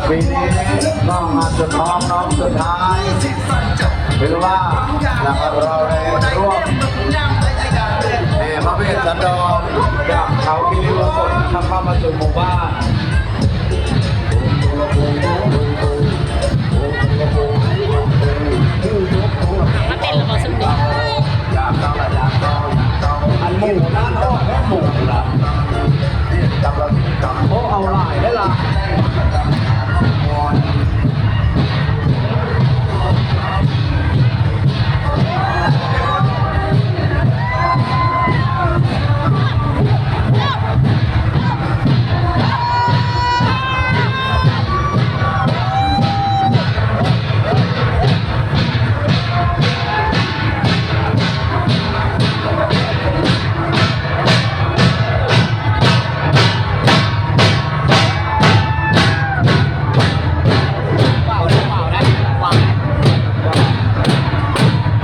ปีนี้ก็งานสุดท้องน้องสุดท้ายถือว่าเราได้ร่วมแห่พระเวสสันดรจากเขาคิริวงศ์ทำเข้ามาสู่หมู่บ้านมาเต้นหรือเปล่าสุดยอด อยากต้องอยากต้องอยากต้องอันมุ่ง